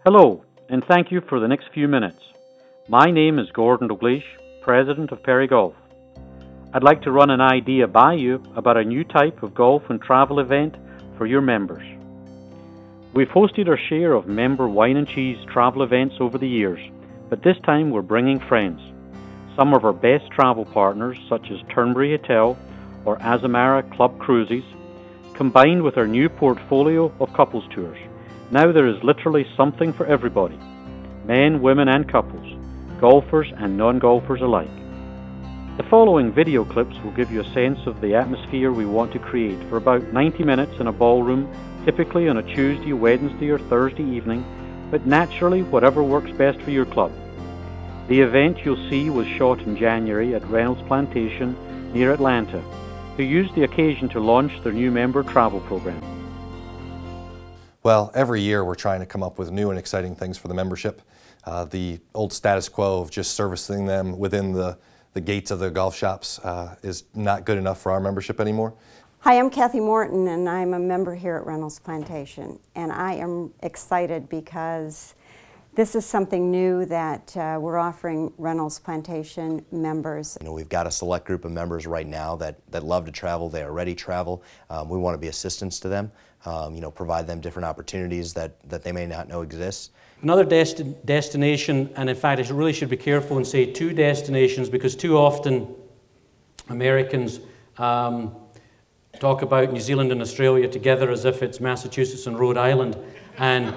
Hello, and thank you for the next few minutes. My name is Gordon Dalgleish, President of PerryGolf. I'd like to run an idea by you about a new type of golf and travel event for your members. We've hosted our share of member wine and cheese travel events over the years, but this time we're bringing friends. Some of our best travel partners, such as Turnberry Hotel or Azamara Club Cruises, combined with our new portfolio of couples tours. Now there is literally something for everybody, men, women and couples, golfers and non-golfers alike. The following video clips will give you a sense of the atmosphere we want to create for about 90 minutes in a ballroom, typically on a Tuesday, Wednesday or Thursday evening, but naturally whatever works best for your club. The event you'll see was shot in January at Reynolds Plantation near Atlanta, who used the occasion to launch their new member travel program. Well, every year we're trying to come up with new and exciting things for the membership. The old status quo of just servicing them within the gates of the golf shops is not good enough for our membership anymore. Hi, I'm Kathy Morton and I'm a member here at Reynolds Plantation, and I am excited because this is something new that we're offering Reynolds Plantation members. You know, we've got a select group of members right now that love to travel. They already travel. We want to be assistants to them, you know, provide them different opportunities that they may not know exist. Another destination, and in fact I really should be careful and say two destinations, because too often Americans talk about New Zealand and Australia together as if it's Massachusetts and Rhode Island, and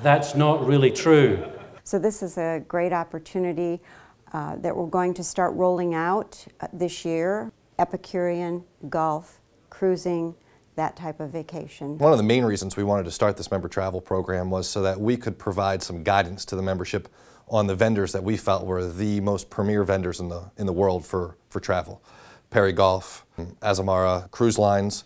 that's not really true. So this is a great opportunity that we're going to start rolling out this year. Epicurean, golf, cruising, that type of vacation. One of the main reasons we wanted to start this member travel program was so that we could provide some guidance to the membership on the vendors that we felt were the most premier vendors in the world for travel. PerryGolf, Azamara, cruise lines.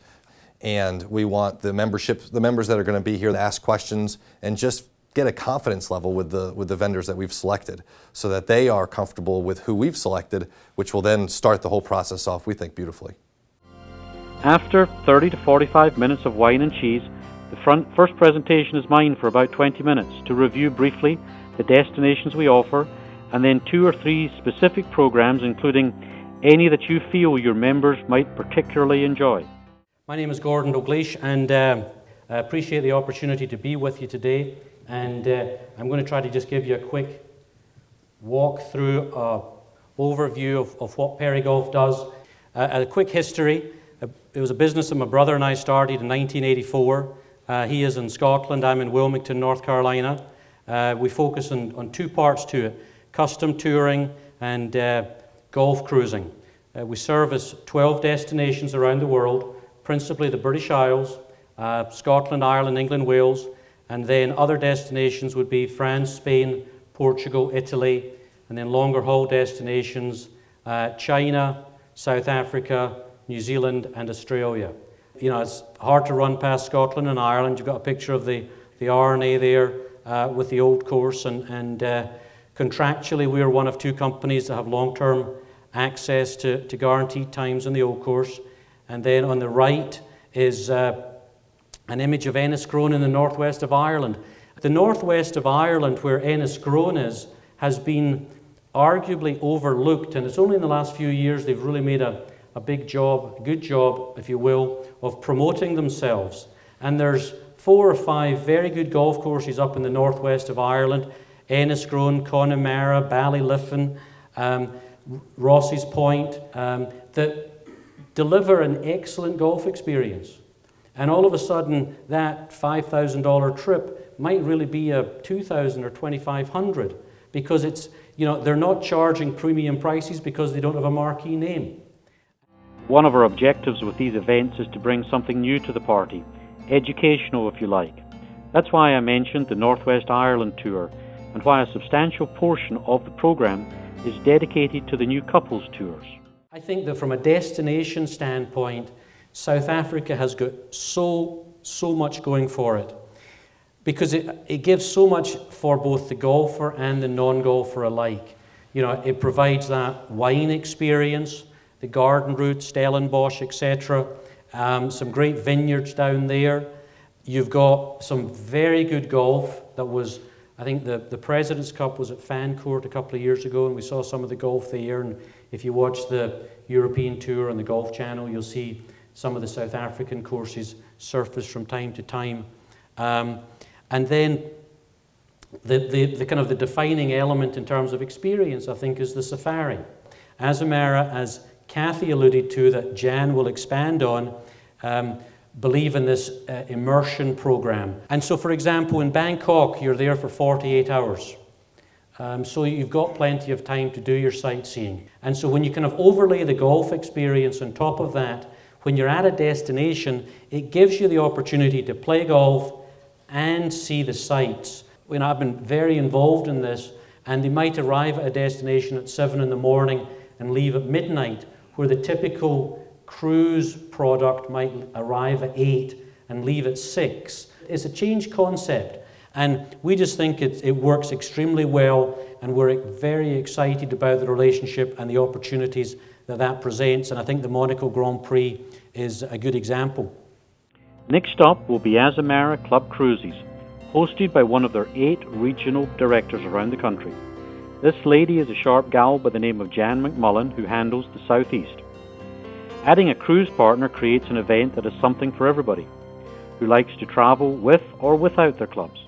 And we want the members that are going to be here to ask questions and just get a confidence level with the vendors that we've selected, so that they are comfortable with who we've selected, which will then start the whole process off, we think, beautifully. After 30 to 45 minutes of wine and cheese, the first presentation is mine for about 20 minutes to review briefly the destinations we offer, and then 2 or 3 specific programs, including any that you feel your members might particularly enjoy. My name is Gordon Dalgleish, and I appreciate the opportunity to be with you today, and I'm going to try to just give you a quick walk through overview of what PerryGolf does. A quick history. It was a business that my brother and I started in 1984. He is in Scotland, I'm in Wilmington, North Carolina. We focus on 2 parts to it: custom touring and golf cruising. We service 12 destinations around the world, principally the British Isles, Scotland, Ireland, England, Wales, and then other destinations would be France, Spain, Portugal, Italy, and then longer haul destinations, China, South Africa, New Zealand and Australia. You know, it's hard to run past Scotland and Ireland. You've got a picture of the RNA there with the old course, and contractually we are one of 2 companies that have long-term access to guaranteed times in the old course. And then on the right is an image of Enniscrone in the northwest of Ireland. The northwest of Ireland, where Enniscrone is, has been arguably overlooked, and it's only in the last few years they've really made a big job, a good job, if you will, of promoting themselves. And there's 4 or 5 very good golf courses up in the northwest of Ireland: Enniscrone, Connemara, Ballyliffin, Ross's Point, that deliver an excellent golf experience. And all of a sudden, that $5,000 trip might really be a $2,000 or $2,500, because it's, you know, they're not charging premium prices because they don't have a marquee name. One of our objectives with these events is to bring something new to the party, educational if you like. That's why I mentioned the Northwest Ireland tour, and why a substantial portion of the program is dedicated to the new couples tours. I think that from a destination standpoint, South Africa has got so much going for it, because it gives so much for both the golfer and the non-golfer alike. You know, it provides that wine experience, the garden route, Stellenbosch, etc. Some great vineyards down there. You've got some very good golf that was, I think the President's Cup was at Fancourt a couple of years ago, and we saw some of the golf there. And if you watch the European Tour on the Golf Channel, you'll see some of the South African courses surface from time to time. And then the kind of the defining element in terms of experience, I think, is the safari. Azamara, as Kathy alluded to, that Jan will expand on, believe in this immersion program. And so, for example, in Bangkok, you're there for 48 hours. So you've got plenty of time to do your sightseeing. And so when you kind of overlay the golf experience on top of that, when you're at a destination, it gives you the opportunity to play golf and see the sights. You know, I've been very involved in this, and they might arrive at a destination at 7 in the morning and leave at midnight, where the typical cruise product might arrive at 8 and leave at 6. It's a changed concept, and we just think it works extremely well, and we're very excited about the relationship and the opportunities that presents, and I think the Monaco Grand Prix is a good example. Next up will be Azamara Club Cruises, hosted by one of their 8 regional directors around the country. This lady is a sharp gal by the name of Jan McMullen, who handles the Southeast. Adding a cruise partner creates an event that is something for everybody who likes to travel with or without their clubs.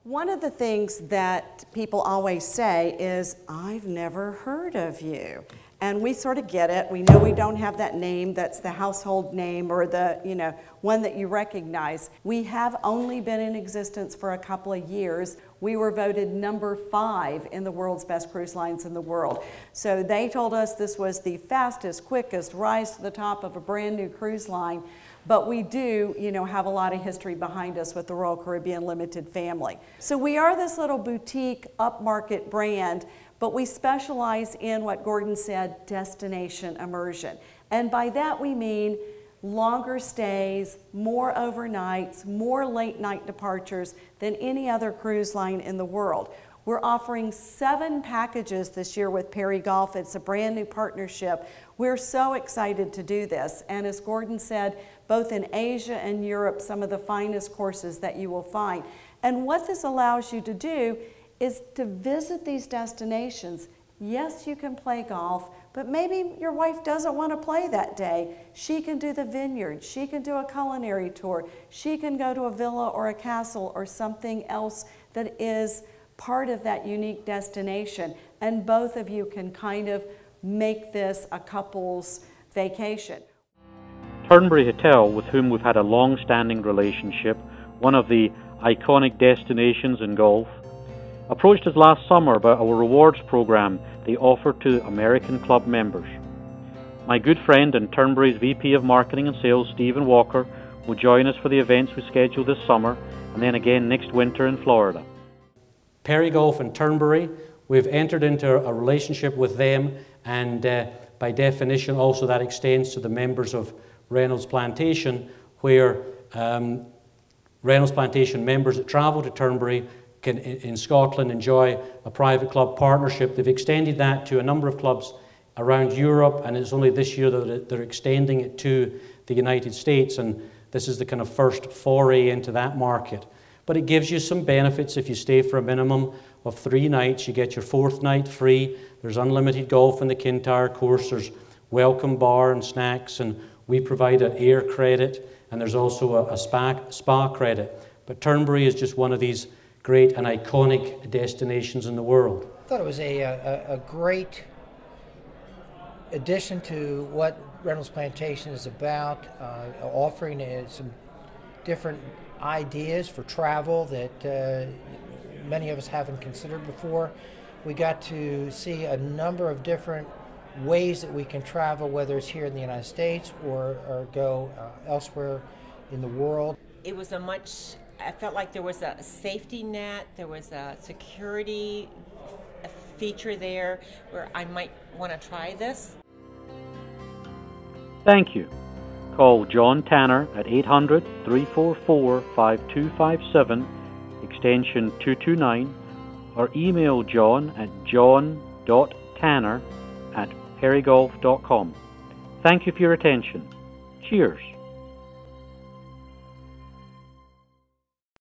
One of the things that people always say is, "I've never heard of you." And we sort of get it. We know we don't have that name that's the household name or the, one that you recognize. We have only been in existence for a couple of years. We were voted number 5 in the world's best cruise lines in the world. So they told us this was the fastest, quickest rise to the top of a brand new cruise line. But we do, have a lot of history behind us with the Royal Caribbean Limited family. So we are this little boutique upmarket brand, but we specialize in what Gordon said, destination immersion. And by that we mean longer stays, more overnights, more late night departures than any other cruise line in the world. We're offering 7 packages this year with PerryGolf. It's a brand new partnership. We're so excited to do this. And as Gordon said, both in Asia and Europe, some of the finest courses that you will find. And what this allows you to do is to visit these destinations. Yes, you can play golf, but maybe your wife doesn't want to play that day. She can do the vineyard, she can do a culinary tour, she can go to a villa or a castle or something else that is part of that unique destination. And both of you can kind of make this a couple's vacation. Turnberry Hotel, with whom we've had a long-standing relationship, one of the iconic destinations in golf, approached us last summer about our rewards program they offer to American club members. My good friend and Turnberry's VP of Marketing and Sales, Stephen Walker, will join us for the events we schedule this summer and then again next winter in Florida. PerryGolf and Turnberry, we've entered into a relationship with them, and by definition also that extends to the members of Reynolds Plantation, where Reynolds Plantation members that travel to Turnberry can, in Scotland, enjoy a private club partnership. They've extended that to a number of clubs around Europe, and it's only this year that they're extending it to the United States, and this is the kind of first foray into that market. But it gives you some benefits. If you stay for a minimum of 3 nights, you get your 4th night free. There's unlimited golf in the Kintyre course. There's welcome bar and snacks, and we provide an air credit, and there's also a spa credit. But Turnberry is just one of these great and iconic destinations in the world. I thought it was a great addition to what Reynolds Plantation is about, offering some different ideas for travel that many of us haven't considered before. We got to see a number of different ways that we can travel, whether it's here in the United States or go elsewhere in the world. It was I felt like there was a safety net, there was a security feature there where I might want to try this. Thank you. Call John Tanner at 800-344-5257, extension 229, or email John at john.tanner@perrygolf.com. Thank you for your attention. Cheers.